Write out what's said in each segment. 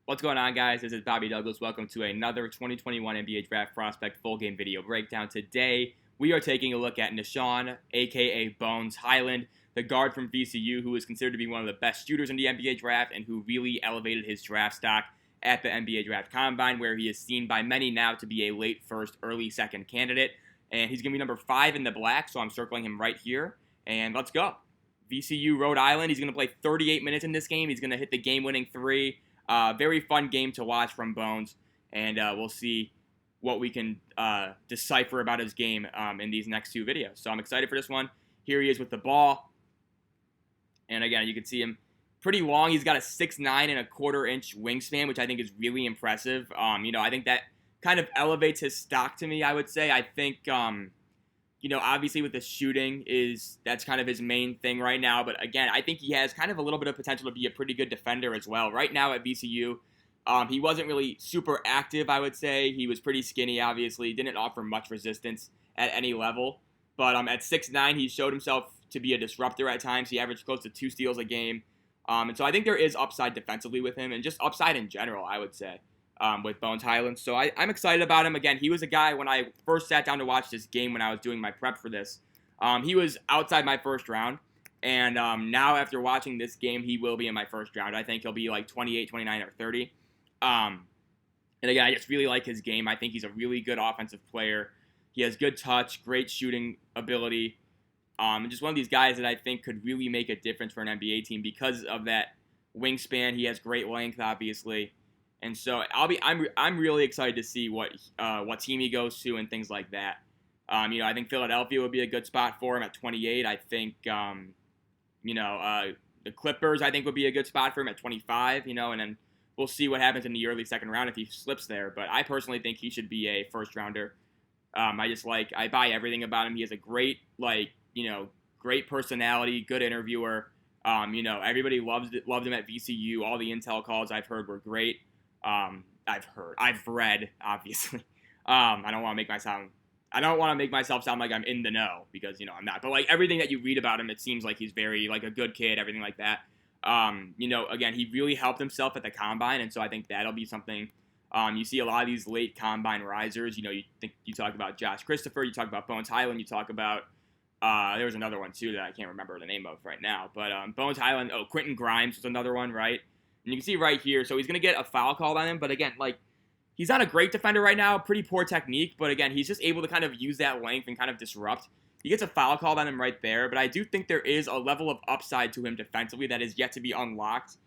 What's going on, guys? This is Bobby Douglas. Welcome to another 2021 NBA Draft Prospect Full Game Video Breakdown. Today, we are taking a look at Nah'Shon, a.k.a. Bones Hyland, the guard from VCU, who is considered to be one of the best shooters in the NBA Draft and who really elevated his draft stock at the NBA Draft Combine, where he is seen by many now to be a late first, early second candidate. And he's going to be number 5 in the black, so I'm circling him right here. And let's go. VCU, Rhode Island. He's going to play 38 minutes in this game. He's going to hit the game-winning three. Very fun game to watch from Bones, and we'll see what we can decipher about his game in these next two videos. So I'm excited for this one. Here he is with the ball, and again, you can see him pretty long. He's got a 6'9.25" wingspan, which I think is really impressive. I think that kind of elevates his stock to me, I would say. I think, obviously with the shooting that's kind of his main thing right now. But again, I think he has kind of a little bit of potential to be a pretty good defender as well. Right now at VCU, he wasn't really super active, I would say. He was pretty skinny, obviously. Didn't offer much resistance at any level. But at 6'9", he showed himself to be a disruptor at times. He averaged close to 2 steals a game. And so I think there is upside defensively with him, and just upside in general, I would say. With Bones Hyland. So I'm excited about him. Again, he was a guy when I first sat down to watch this game when I was doing my prep for this. He was outside my first round. And now after watching this game, he will be in my first round. I think he'll be like 28, 29, or 30. And again, I just really like his game. I think he's a really good offensive player. He has good touch, great shooting ability. And just one of these guys that I think could really make a difference for an NBA team because of that wingspan. He has great length, obviously. And so I'm really excited to see what team he goes to and things like that. I think Philadelphia would be a good spot for him at 28. I think the Clippers I think would be a good spot for him at 25. And then we'll see what happens in the early second round if he slips there. But I personally think he should be a first rounder. I buy everything about him. He has a great great personality, good interviewer. Everybody loved him at VCU. All the intel calls I've heard were great. I've read, obviously. I don't want to make myself sound like I'm in the know because, I'm not. But like everything that you read about him, it seems like he's very like a good kid, everything like that. Again, he really helped himself at the combine, and so I think that'll be something. You see a lot of these late combine risers. You talk about Josh Christopher, you talk about Bones Hyland, you talk about there was another one too that I can't remember the name of right now. But Bones Hyland, Quentin Grimes was another one, right? And you can see right here, so he's going to get a foul called on him. But again, he's not a great defender right now, pretty poor technique. But again, he's just able to kind of use that length and kind of disrupt. He gets a foul called on him right there. But I do think there is a level of upside to him defensively that is yet to be unlocked.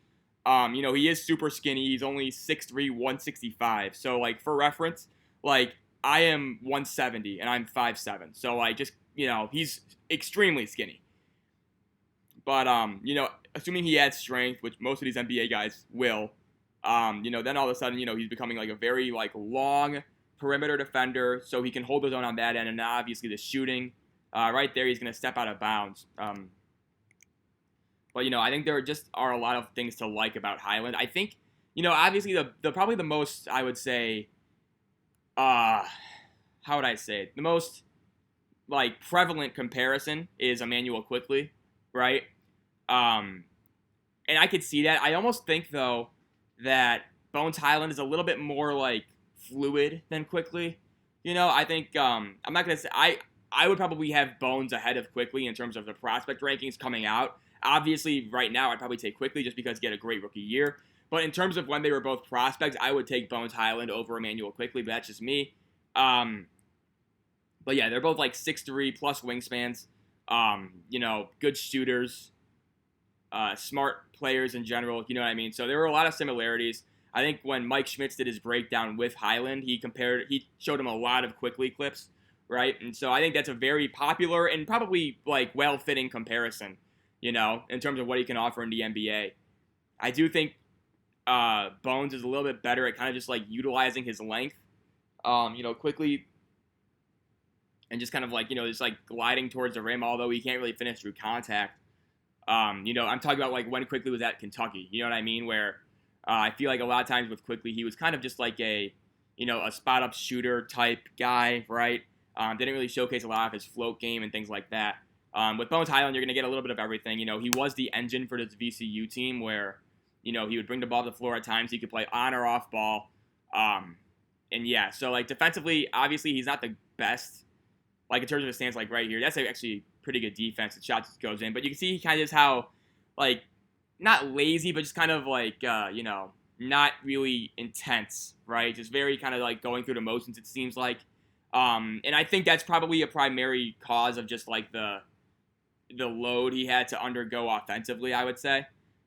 He is super skinny. He's only 6'3", 165. So, for reference, I am 170 and I'm 5'7". So, he's extremely skinny. But, assuming he adds strength, which most of these NBA guys will, then all of a sudden, he's becoming a very long perimeter defender, so he can hold his own on that end. And obviously the shooting, right there, he's going to step out of bounds. But I think there just are a lot of things to like about Hyland. I think, obviously the probably the most, I would say, how would I say it? The most prevalent comparison is Emmanuel Quickley, right? And I could see that. I almost think, though, that Bones Hyland is a little bit more, fluid than Quickley. I think, I'm not going to say, I would probably have Bones ahead of Quickley in terms of the prospect rankings coming out. Obviously, right now, I'd probably take Quickley just because he had a great rookie year. But in terms of when they were both prospects, I would take Bones Hyland over Emmanuel Quickley, but that's just me. But yeah, they're both 6'3" plus wingspans. Good shooters. Smart players in general, you know what I mean? So there were a lot of similarities. I think when Mike Schmitz did his breakdown with Hyland, he showed him a lot of Quickley clips, right? And so I think that's a very popular and probably well-fitting comparison, in terms of what he can offer in the NBA. I do think Bones is a little bit better at kind of just utilizing his length, Quickley, and just kind of just gliding towards the rim, although he can't really finish through contact. I'm talking about when Quickley was at Kentucky, you know what I mean? Where I feel a lot of times with Quickley, he was kind of just a spot up shooter type guy, right? Didn't really showcase a lot of his float game and things like that. With Bones Hyland, you're going to get a little bit of everything. He was the engine for this VCU team where You know, he would bring the ball to the floor at times. He could play on or off ball. And yeah, so like defensively, obviously he's not the best. Like in terms of his stance, like right here, that's actually pretty good defense. The shot just goes in, but you can see he kind of is how, like, not lazy, but just kind of like you know, not really intense, right? Just very kind of like going through the motions. It seems like, and I think that's probably a primary cause of just like the load he had to undergo offensively, I would say.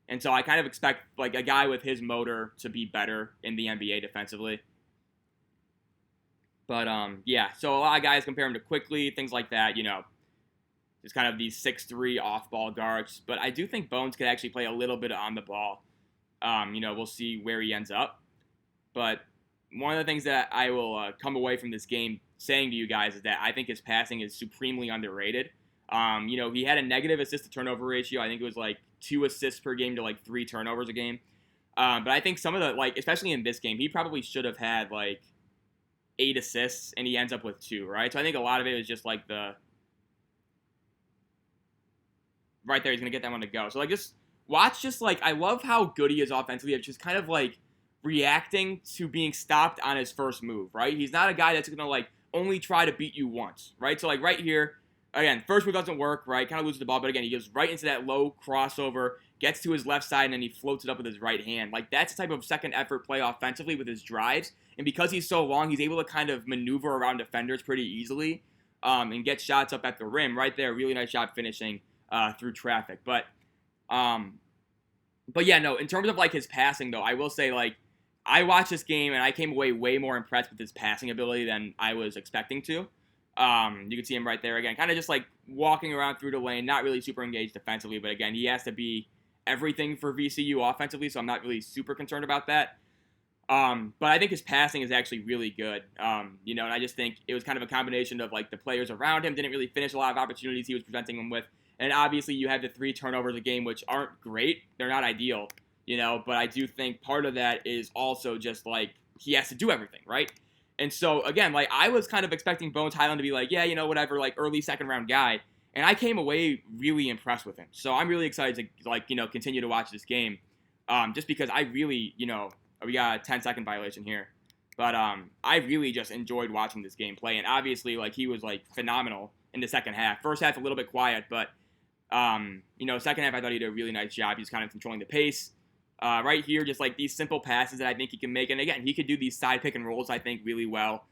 And so I kind of expect like a guy with his motor to be better in the NBA defensively. But yeah, so a lot of guys compare him to Quickly, things like that, you know, just kind of these 6'3" off-ball guards. But I do think Bones could actually play a little bit on the ball. You know, we'll see where he ends up. But one of the things that I will come away from this game saying to you guys is that I think his passing is supremely underrated. You know, he had a negative assist-to-turnover ratio. I think it was like 2 assists per game to like 3 turnovers a game. But I think some of the, like, especially in this game, he probably should have had like 8 assists, and he ends up with 2, right? So I think a lot of it is just like the right there. He's gonna get that one to go. So like, just watch. Just like, I love how good he is offensively. It's just kind of like reacting to being stopped on his first move, right? He's not a guy that's gonna like only try to beat you once, right? So like right here, again, first move doesn't work, right? Kind of loses the ball, but again, he goes right into that low crossover, gets to his left side, and then he floats it up with his right hand. Like, that's the type of second effort play offensively with his drives. And because he's so long, he's able to kind of maneuver around defenders pretty easily and get shots up at the rim. Right there, really nice shot finishing through traffic. But yeah, no, in terms of like his passing, though, I will say, like, I watched this game and I came away way more impressed with his passing ability than I was expecting to. You can see him right there again, kind of just like walking around through the lane, not really super engaged defensively, but again, he has to be everything for VCU offensively, so I'm not really super concerned about that. But I think his passing is actually really good. You know, and I just think it was kind of a combination of like the players around him didn't really finish a lot of opportunities he was presenting them with. And obviously you have the 3 turnovers a game, which aren't great. They're not ideal, you know, but I do think part of that is also just like he has to do everything, right? And so again, like I was kind of expecting Bones Hyland to be like, yeah, you know, whatever, like early second round guy. And I came away really impressed with him. So I'm really excited to like, you know, continue to watch this game. Just because I really, you know, we got a 10-second violation here. But I really just enjoyed watching this game play. And obviously, like, he was, like, phenomenal in the second half. First half, a little bit quiet. But, you know, second half, I thought he did a really nice job. He was kind of controlling the pace. Right here, just, like, these simple passes that I think he can make. And, again, he could do these side pick and rolls, I think, really well.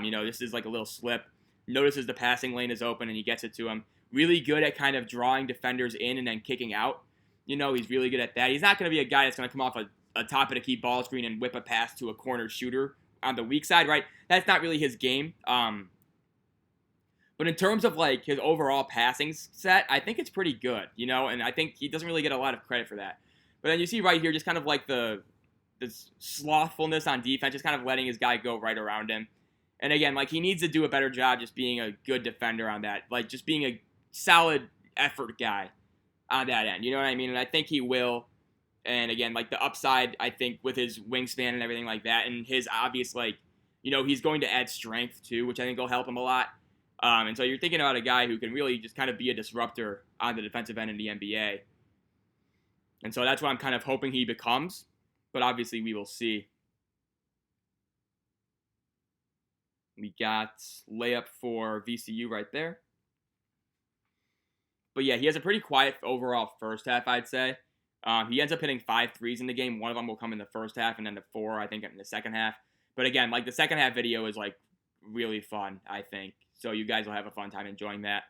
You know, this is, like, a little slip. Notices the passing lane is open, and he gets it to him. Really good at kind of drawing defenders in and then kicking out. You know, he's really good at that. He's not going to be a guy that's going to come off a top of the key ball screen and whip a pass to a corner shooter on the weak side, right? That's not really his game. But in terms of like his overall passing set, I think it's pretty good, you know, and I think he doesn't really get a lot of credit for that. But then you see right here, just kind of like this slothfulness on defense, just kind of letting his guy go right around him. And again, like he needs to do a better job just being a good defender on that, like just being a solid effort guy on that end. You know what I mean? And I think he will. And again, like the upside, I think with his wingspan and everything like that, and his obvious, like, you know, he's going to add strength too, which I think will help him a lot. And so you're thinking about a guy who can really just kind of be a disruptor on the defensive end in the NBA. And so that's what I'm kind of hoping he becomes. But obviously we will see. We got layup for VCU right there. But yeah, he has a pretty quiet overall first half, I'd say. He ends up hitting 5 threes in the game. One of them will come in the first half, and then the 4, I think, in the second half. But again, like the second half video is like really fun, I think. So you guys will have a fun time enjoying that.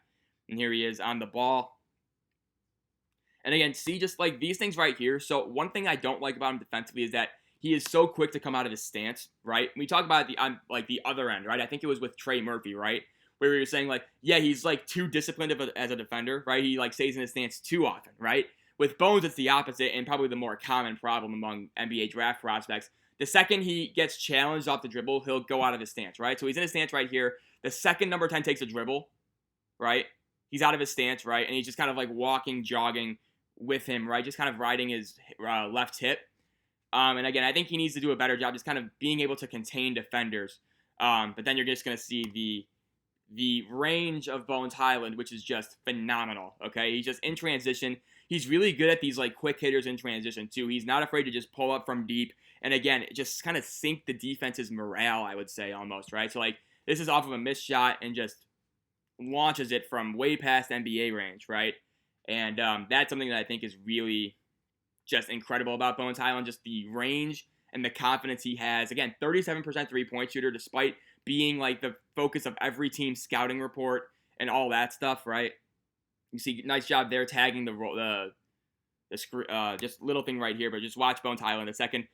And here he is on the ball. And again, see just like these things right here. So one thing I don't like about him defensively is that he is so quick to come out of his stance, right? We talk about it on like the other end, right? I think it was with Trey Murphy, right? Where we were saying like, yeah, he's like too disciplined as a defender, right? He like stays in his stance too often, right? With Bones, it's the opposite and probably the more common problem among NBA draft prospects. The second he gets challenged off the dribble, he'll go out of his stance, right? So he's in his stance right here. The second number 10 takes a dribble, right? He's out of his stance, right? And he's just kind of like walking, jogging with him, right? Just kind of riding his left hip. And again, I think he needs to do a better job just kind of being able to contain defenders. But then you're just going to see the range of Bones Hyland, which is just phenomenal, okay? He's just in transition. he's really good at these like quick hitters in transition too. He's not afraid to just pull up from deep, and again, just kind of sink the defense's morale, I would say, almost, right? So like this is off of a missed shot and just launches it from way past NBA range, right? And that's something that I think is really just incredible about Bones Hyland, just the range and the confidence he has. Again, 37% three-point shooter, despite being like the focus of every team's scouting report and all that stuff, right? You see, nice job there tagging the just little thing right here, but just watch Bones Hyland a second.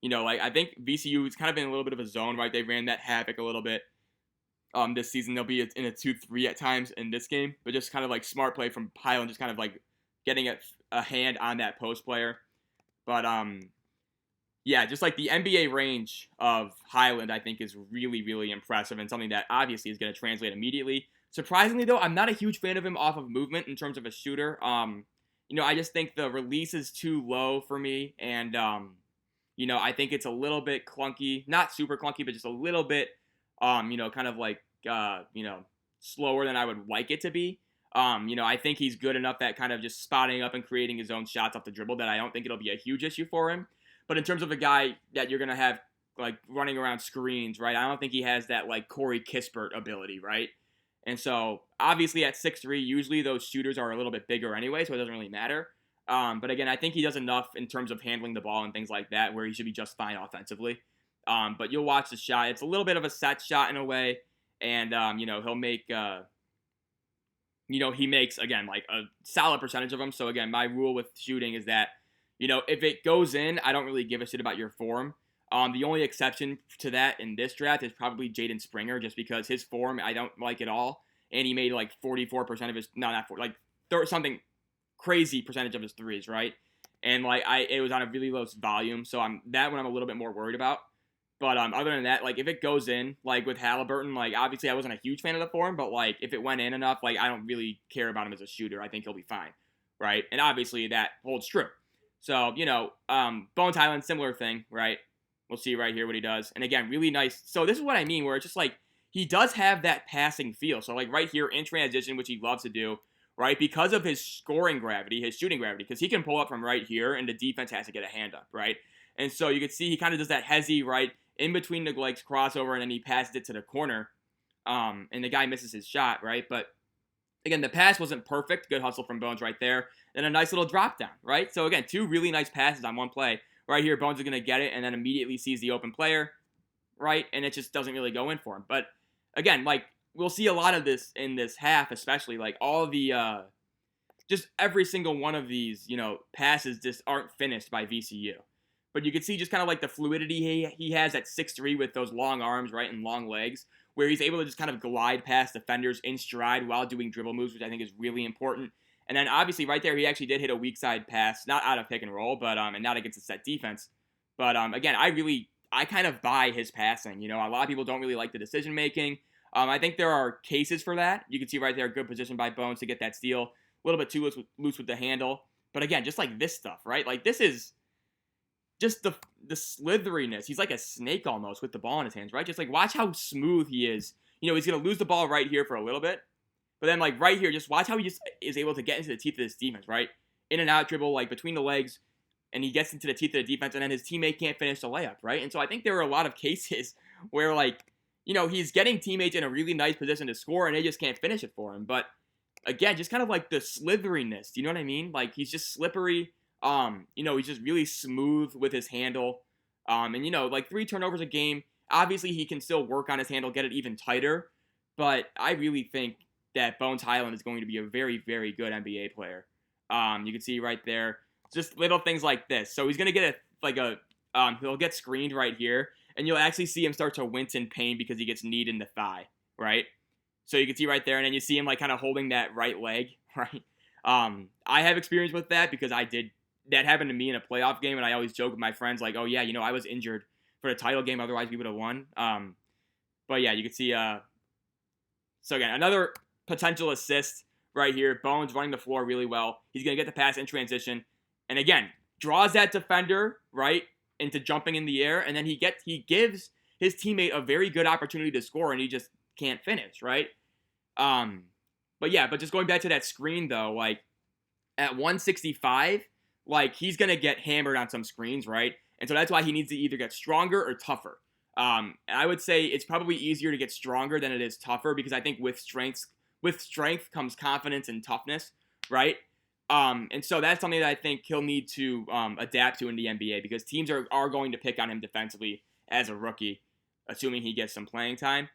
You know, like I think VCU is kind of in a little bit of a zone, right? They ran that havoc a little bit this season. They'll be in a 2-3 at times in this game, but just kind of like smart play from Hyland, just kind of like getting a hand on that post player. But yeah, just like the NBA range of Hyland, I think is really, really impressive and something that obviously is going to translate immediately. Surprisingly, though, I'm not a huge fan of him off of movement in terms of a shooter. You know, I just think the release is too low for me, and you know, I think it's a little bit clunky, not super clunky, but just a little bit, you know, kind of like you know, slower than I would like it to be. You know, I think he's good enough at kind of just spotting up and creating his own shots off the dribble that I don't think it'll be a huge issue for him. But in terms of a guy that you're going to have like running around screens, right, I don't think he has that like Corey Kispert ability, right? And so obviously at 6'3", usually those shooters are a little bit bigger anyway, so it doesn't really matter. But again, I think he does enough in terms of handling the ball and things like that where he should be just fine offensively. But you'll watch the shot. It's a little bit of a set shot in a way. And, you know, he'll make, you know, he makes, again, like a solid percentage of them. So, again, my rule with shooting is that, you know, if it goes in, I don't really give a shit about your form. The only exception to that in this draft is probably Jaden Springer, just because his form I don't like at all. And he made like 44% of his, no, not 40, like something crazy percentage of his threes, right? And like it was on a really low volume, so that one I'm a little bit more worried about. But other than that, like if it goes in, like with Halliburton, like obviously I wasn't a huge fan of the form, but like if it went in enough, like I don't really care about him as a shooter. I think he'll be fine, right? And obviously that holds true. So, you know, Bones Hyland, similar thing, right? We'll see right here what he does. And again, really nice. So this is what I mean, where it's just like he does have that passing feel. So like right here in transition, which he loves to do, right? Because of his scoring gravity, his shooting gravity, because he can pull up from right here and the defense has to get a hand up, right? And so you can see he kind of does that hezzy, right? In between the legs crossover, and then he passes it to the corner. And the guy misses his shot, right? But again, the pass wasn't perfect. Good hustle from Bones right there. Then a nice little drop down, right? So again, two really nice passes on one play. Right here, Bones is going to get it and then immediately sees the open player, right? And it just doesn't really go in for him. But again, like we'll see a lot of this in this half, especially like all the just every single one of these, you know, passes just aren't finished by VCU. But you can see just kind of like the fluidity he has at 6'3" with those long arms, right, and long legs, where he's able to just kind of glide past defenders in stride while doing dribble moves, which I think is really important. And then obviously right there, he actually did hit a weak side pass, not out of pick and roll, but and not against a set defense. But again, I kind of buy his passing. You know, a lot of people don't really like the decision making. I think there are cases for that. You can see right there, good position by Bones to get that steal. A little bit too loose with the handle. But again, just like this stuff, right? Like this is just the slitheriness. He's like a snake almost with the ball in his hands, right? Just like watch how smooth he is. You know, he's going to lose the ball right here for a little bit. But then, like, right here, just watch how he just is able to get into the teeth of this defense, right? In and out dribble, like, between the legs, and he gets into the teeth of the defense, and then his teammate can't finish the layup, right? And so I think there are a lot of cases where, like, you know, he's getting teammates in a really nice position to score, and they just can't finish it for him. But, again, just kind of like the slitheriness, do you know what I mean? Like, he's just slippery. You know, he's just really smooth with his handle. And, you know, like, 3 turnovers a game. Obviously, he can still work on his handle, get it even tighter. But I really think that Bones Hyland is going to be a very, very good NBA player. You can see right there, just little things like this. So he's going to get he'll get screened right here, and you'll actually see him start to wince in pain because he gets kneed in the thigh, right? So you can see right there, and then you see him like kind of holding that right leg, right? I have experience with that because that happened to me in a playoff game, and I always joke with my friends like, oh yeah, you know, I was injured for the title game, otherwise we would have won. But yeah, you can see, so again, another potential assist right here. Bones running the floor really well. He's going to get the pass in transition. And again, draws that defender, right, into jumping in the air. And then he gives his teammate a very good opportunity to score, and he just can't finish, right? But just going back to that screen, though, like, At 165, like, he's going to get hammered on some screens, right? And so that's why he needs to either get stronger or tougher. I would say it's probably easier to get stronger than it is tougher, because I think with strength comes confidence and toughness, right? And so that's something that I think he'll need to adapt to in the NBA, because teams are going to pick on him defensively as a rookie, assuming he gets some playing time.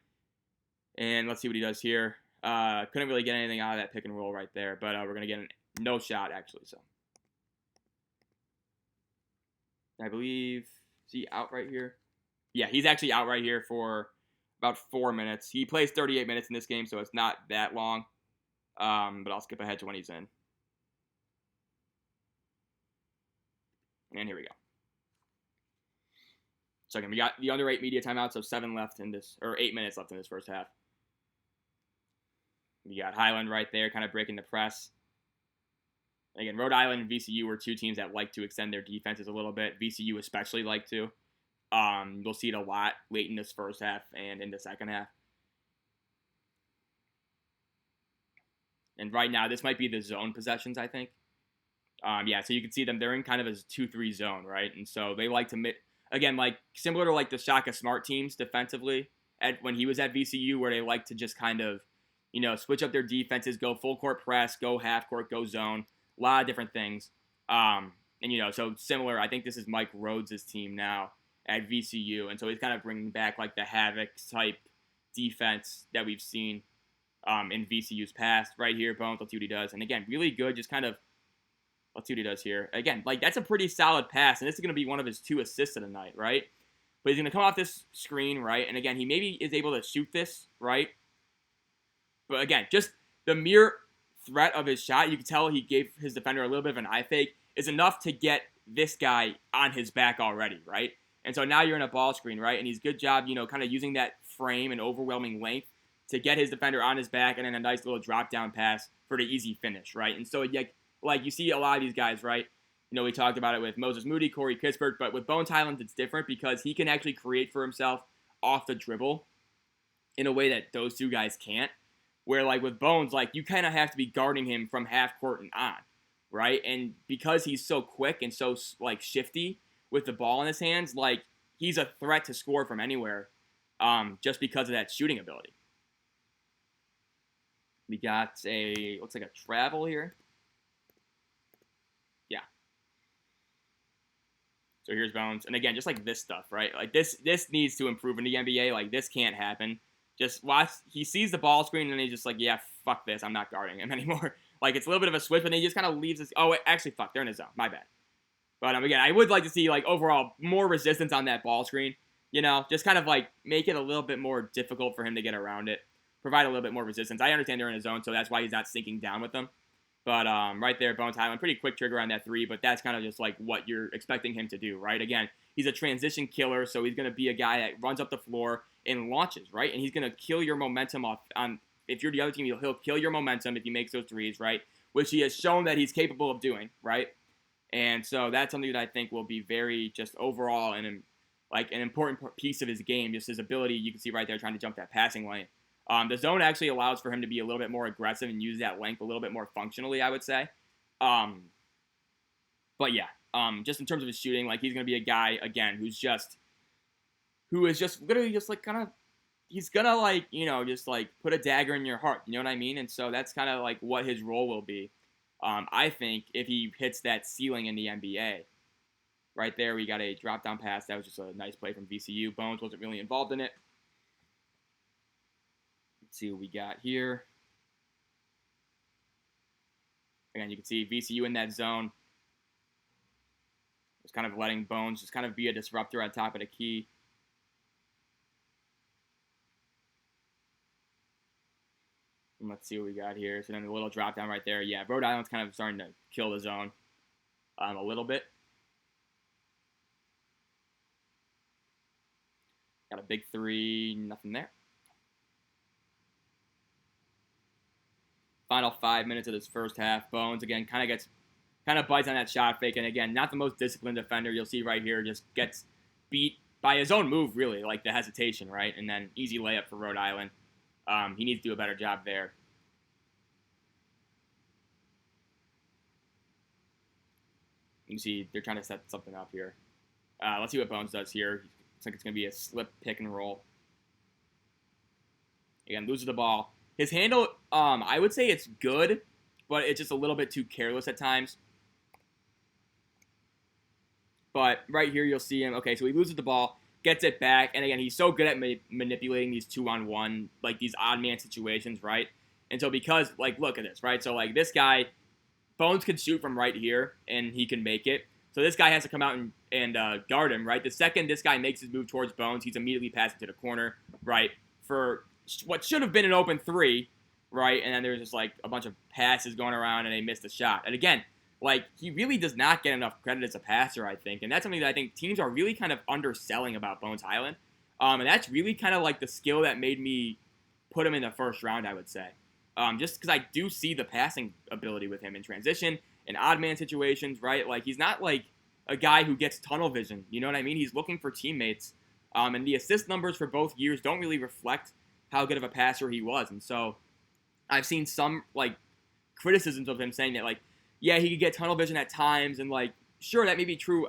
And let's see what he does here. Couldn't really get anything out of that pick and roll right there, but we're going to get no shot, actually. So I believe, is he out right here? Yeah, he's actually out right here for about 4 minutes. He plays 38 minutes in this game, so it's not that long. But I'll skip ahead to when he's in. And here we go. So again, we got the under 8 media timeout, so 7 left in this, or 8 minutes left in this first half. We got Hyland right there, kind of breaking the press. Again, Rhode Island and VCU were two teams that like to extend their defenses a little bit. VCU especially like to. You'll see it a lot late in this first half and in the second half. And right now, this might be the zone possessions, I think. Yeah, so you can see them. They're in kind of a 2-3 zone, right? And so they like to, again, like similar to like the Shaka Smart teams defensively when he was at VCU, where they like to just kind of, switch up their defenses, go full court press, go half court, go zone, a lot of different things. And, so similar, I think this is Mike Rhodes' team now at VCU. And so he's kind of bringing back like the Havoc type defense that we've seen in VCU's past. Right here, Bones, let's see what he does. And again, really good, just kind of, let's see what he does here. Again, like that's a pretty solid pass, and this is going to be one of his 2 assists of the night, right? But he's going to come off this screen, right? And again, he maybe is able to shoot this, right? But again, just the mere threat of his shot, you can tell he gave his defender a little bit of an eye fake, is enough to get this guy on his back already, right? And so now you're in a ball screen, right? And he's good job, kind of using that frame and overwhelming length to get his defender on his back, and then a nice little drop down pass for the easy finish, right? And so like you see a lot of these guys, right? We talked about it with Moses Moody, Corey Kispert, but with Bones Hyland, it's different because he can actually create for himself off the dribble in a way that those 2 guys can't. Where like with Bones, like you kind of have to be guarding him from half court and on, right? And because he's so quick and so like shifty with the ball in his hands, like he's a threat to score from anywhere, just because of that shooting ability. We got looks like a travel here. Yeah. So here's Bones, and again, just like this stuff, right? Like this needs to improve in the NBA. Like this can't happen. Just watch, he sees the ball screen, and he's just like, yeah, fuck this, I'm not guarding him anymore. Like, it's a little bit of a switch, but then he just kind of leaves this, oh, actually, fuck, they're in his zone, my bad. But, again, I would like to see, like, overall, more resistance on that ball screen, just kind of, like, make it a little bit more difficult for him to get around it, provide a little bit more resistance. I understand they're in his zone, so that's why he's not sinking down with them. But, right there, Bones Hyland, pretty quick trigger on that 3, but that's kind of just, like, what you're expecting him to do, right? Again, he's a transition killer, so he's going to be a guy that runs up the floor and launches, right? And he's going to kill your momentum off on, if you're the other team, he'll kill your momentum if he makes those 3s, right? Which he has shown that he's capable of doing, right? And so that's something that I think will be very just overall and like an important piece of his game, just his ability. You can see right there trying to jump that passing lane. The zone actually allows for him to be a little bit more aggressive and use that length a little bit more functionally, I would say. But yeah, just in terms of his shooting, like he's going to be a guy, again, who is just literally just like kind of, he's going to like, just like put a dagger in your heart. You know what I mean? And so that's kind of like what his role will be. I think if he hits that ceiling in the NBA. Right there, we got a drop-down pass. That was just a nice play from VCU. Bones wasn't really involved in it. Let's see what we got here. Again, you can see VCU in that zone. Just kind of letting Bones just kind of be a disruptor on top of the key. And let's see what we got here. So then a little drop-down right there. Yeah, Rhode Island's kind of starting to kill the zone a little bit. Got a big 3, nothing there. Final 5 minutes of this first half. Bones, again, kind of bites on that shot fake. And again, not the most disciplined defender. You'll see right here, just gets beat by his own move, really, like the hesitation, right? And then easy layup for Rhode Island. He needs to do a better job there. You can see they're trying to set something up here. Let's see what Bones does here. Looks like it's going to be a slip pick and roll. Again, loses the ball. His handle, I would say it's good, but it's just a little bit too careless at times. But right here, you'll see him. Okay, so he loses the ball, gets it back, and again, he's so good at manipulating these 2-on-1, like these odd man situations, right? And so because, like, look at this, right? So, like, this guy, Bones can shoot from right here, and he can make it. So this guy has to come out and guard him, right? The second this guy makes his move towards Bones, he's immediately passing to the corner, right? For what should have been an open 3, right? And then there's just, like, a bunch of passes going around, and they missed the shot. And again, like, he really does not get enough credit as a passer, I think. And that's something that I think teams are really kind of underselling about Bones Hyland. And that's really kind of like the skill that made me put him in the first round, I would say. Just because I do see the passing ability with him in transition, in odd man situations, right? Like, he's not like a guy who gets tunnel vision. You know what I mean? He's looking for teammates. And the assist numbers for both years don't really reflect how good of a passer he was. And so I've seen some, like, criticisms of him saying that, like, yeah, he could get tunnel vision at times, and, like, sure, that may be true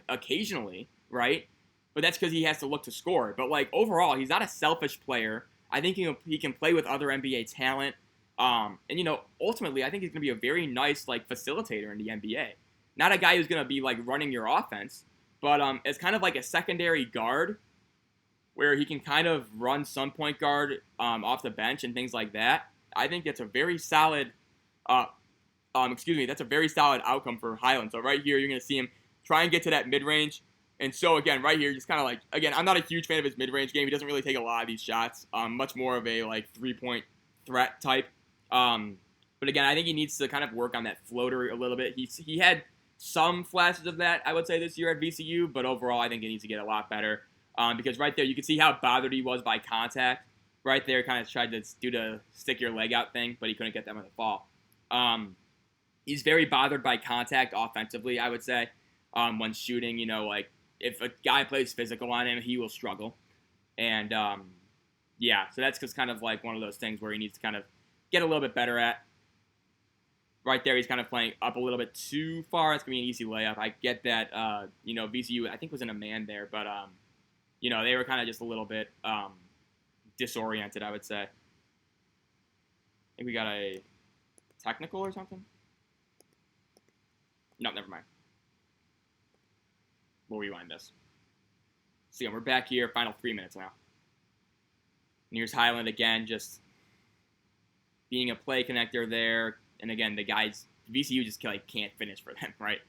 occasionally, right? But that's because he has to look to score. But, like, overall, he's not a selfish player. I think he can play with other NBA talent. And, you know, ultimately, I think he's going to be a very nice, like, facilitator in the NBA. Not a guy who's going to be, like, running your offense, but as kind of like a secondary guard where he can kind of run some point guard off the bench and things like that. I think it's a very solid that's a very solid outcome for Hyland. So right here, you're going to see him try and get to that mid-range. And so, again, right here, just kind of like, again, I'm not a huge fan of his mid-range game. He doesn't really take a lot of these shots. Much more of a, like, three-point threat type. But, again, I think he needs to kind of work on that floater a little bit. He had some flashes of that, I would say, this year at VCU. But overall, I think he needs to get a lot better. Because right there, you can see how bothered he was by contact. Right there, kind of tried to do the stick your leg out thing, but he couldn't get them on the fall. He's very bothered by contact offensively, I would say, when shooting. You know, like, if a guy plays physical on him, he will struggle. And, yeah, so that's just kind of like one of those things where he needs to kind of get a little bit better at. Right there, he's kind of playing up a little bit too far. It's going to be an easy layup. I get that, you know, VCU, I think, was in a man there. But, you know, they were kind of just a little bit disoriented, I would say. I think we got a technical or something. No, never mind. We'll rewind this. So, we're back here, final 3 minutes now. And here's Hyland again, just being a play connector there. And again, the guys, VCU just like can't finish for them, right?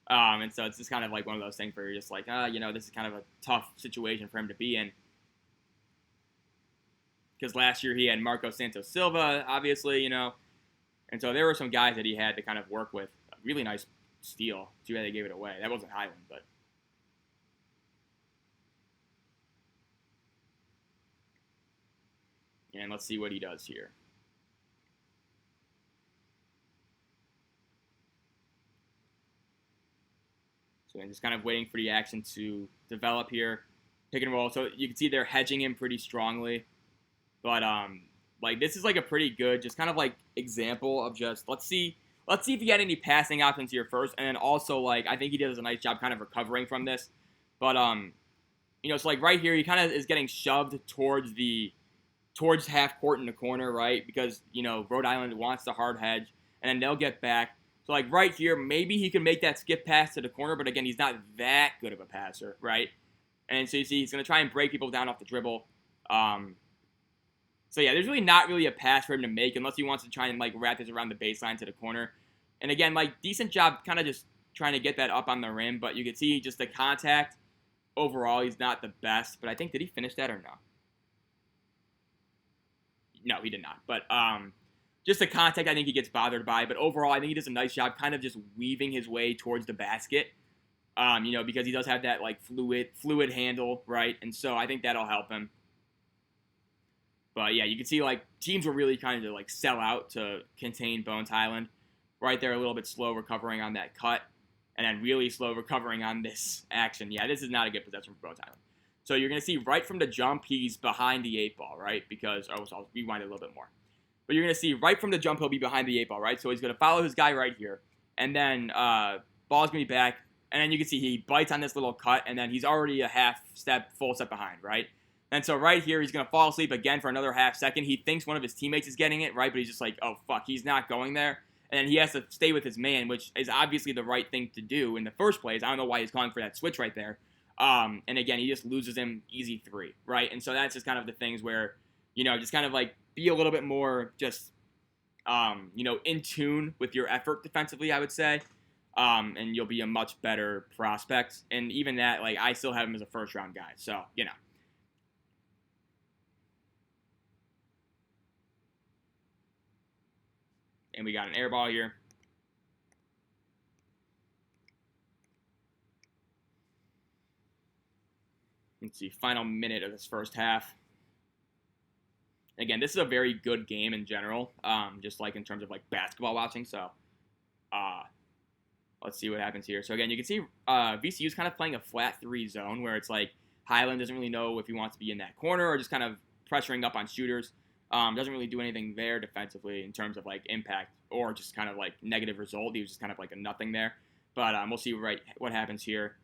And so it's just kind of like one of those things where you're just like, you know, this is kind of a tough situation for him to be in. Because last year he had Marco Santos Silva, obviously, you know. And so there were some guys that he had to kind of work with. A really nice steal. Too bad they gave it away. That wasn't Hyland, but. And let's see what he does here. So I'm just kind of waiting for the action to develop here. Pick and roll. So you can see they're hedging him pretty strongly. But like this is like a pretty good, just kind of like example of just let's see if he had any passing options here first, and then also like I think he does a nice job kind of recovering from this. But you know, it's like right here he kind of is getting shoved towards half court in the corner, right? Because you know Rhode Island wants the hard hedge, and then they'll get back. So like right here, maybe he can make that skip pass to the corner, but again, he's not that good of a passer, right? And so you see he's going to try and break people down off the dribble. So yeah, there's really not really a pass for him to make unless he wants to try and like wrap this around the baseline to the corner. And again, like decent job kind of just trying to get that up on the rim, but you can see just the contact overall, he's not the best. But I think, did he finish that or no? No, he did not. But just the contact I think he gets bothered by. But overall, I think he does a nice job kind of just weaving his way towards the basket. You know, because he does have that like fluid handle, right? And so I think that'll help him. But yeah, you can see like teams were really trying to like sell out to contain Bones Hyland. Right there, a little bit slow recovering on that cut, and then really slow recovering on this action. Yeah, this is not a good possession for Bones Hyland. So you're going to see right from the jump, he's behind the 8 ball, right? Because, I'll rewind it a little bit more. But you're going to see right from the jump, he'll be behind the 8 ball, right? So he's going to follow his guy right here. And then Ball's going to be back. And then you can see he bites on this little cut, and then he's already a full step behind, right? And so right here, he's going to fall asleep again for another half second. He thinks one of his teammates is getting it, right? But he's just like, oh, fuck, he's not going there. And then he has to stay with his man, which is obviously the right thing to do in the first place. I don't know why he's calling for that switch right there. And again, he just loses him easy 3, right? And so that's just kind of the things where, just kind of like be a little bit more just, in tune with your effort defensively, I would say. And you'll be a much better prospect. And even that, like, I still have him as a first-round guy. So, And we got an air ball here. Let's see, final minute of this first half. Again, this is a very good game in general, just like in terms of like basketball watching. So, let's see what happens here. So again, you can see VCU is kind of playing a flat 3 zone where it's like Hyland doesn't really know if he wants to be in that corner or just kind of pressuring up on shooters. Doesn't really do anything there defensively in terms of like impact or just kind of like negative result. He was just kind of like a nothing there. But we'll see what happens here.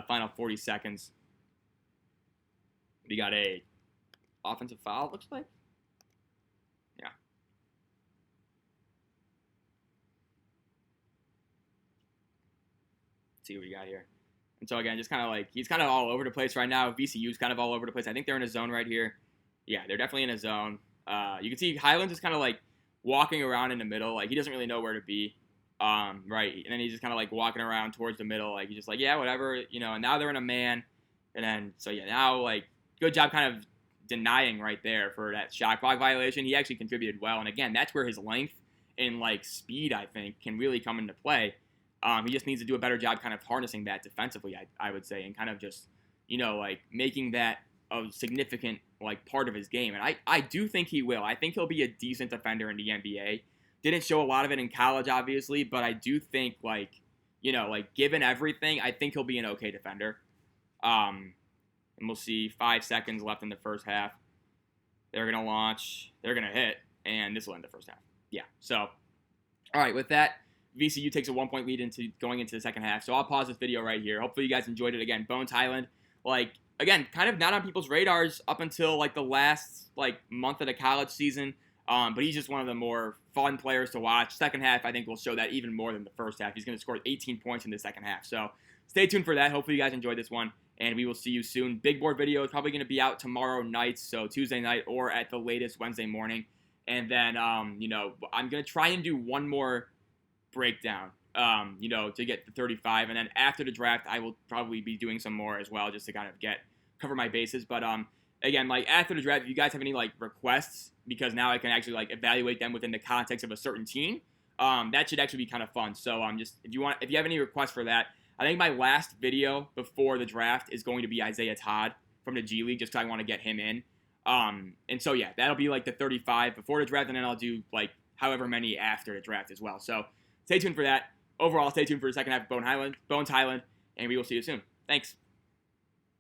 Final 40 seconds. We got a offensive foul, it looks like. Yeah. Let's see what we got here. And so again, just kind of like he's kind of all over the place right now. VCU's kind of all over the place. I think they're in a zone right here. Yeah, they're definitely in a zone. You can see Hyland just kind of like walking around in the middle. Like he doesn't really know where to be. Right. And then he's just kind of like walking around towards the middle. Like he's just like, yeah, whatever, and now they're in a man. And then, so yeah, now like good job kind of denying right there for that shot clock violation. He actually contributed well. And again, that's where his length and like speed, I think, can really come into play. He just needs to do a better job kind of harnessing that defensively, I would say, and kind of just, like making that a significant like part of his game. And I do think he will. I think he'll be a decent defender in the NBA. Didn't show a lot of it in college, obviously, but I do think like given everything, I think he'll be an okay defender. And we'll see 5 seconds left in the first half. They're going to launch. They're going to hit. And this will end the first half. Yeah. So, all right. With that, VCU takes a 1-point lead going into the second half. So I'll pause this video right here. Hopefully you guys enjoyed it. Again, Bones Hyland, like, again, kind of not on people's radars up until like the last like month of the college season. But he's just one of the more fun players to watch. Second half, I think, will show that even more than the first half. He's going to score 18 points in the second half. So stay tuned for that. Hopefully you guys enjoyed this one. And we will see you soon. Big board video is probably going to be out tomorrow night, so Tuesday night or at the latest Wednesday morning. And then, I'm going to try and do one more breakdown, to get the 35. And then after the draft, I will probably be doing some more as well just to kind of cover my bases. But, again, like after the draft, if you guys have any like requests, because now I can actually like evaluate them within the context of a certain team, that should actually be kind of fun. So, if you have any requests for that, I think my last video before the draft is going to be Isaiah Todd from the G League, just because I want to get him in. And so, yeah, that'll be like the 35 before the draft, and then I'll do like however many after the draft as well. So stay tuned for that. Overall, stay tuned for the second half of Bones Hyland, and we will see you soon. Thanks.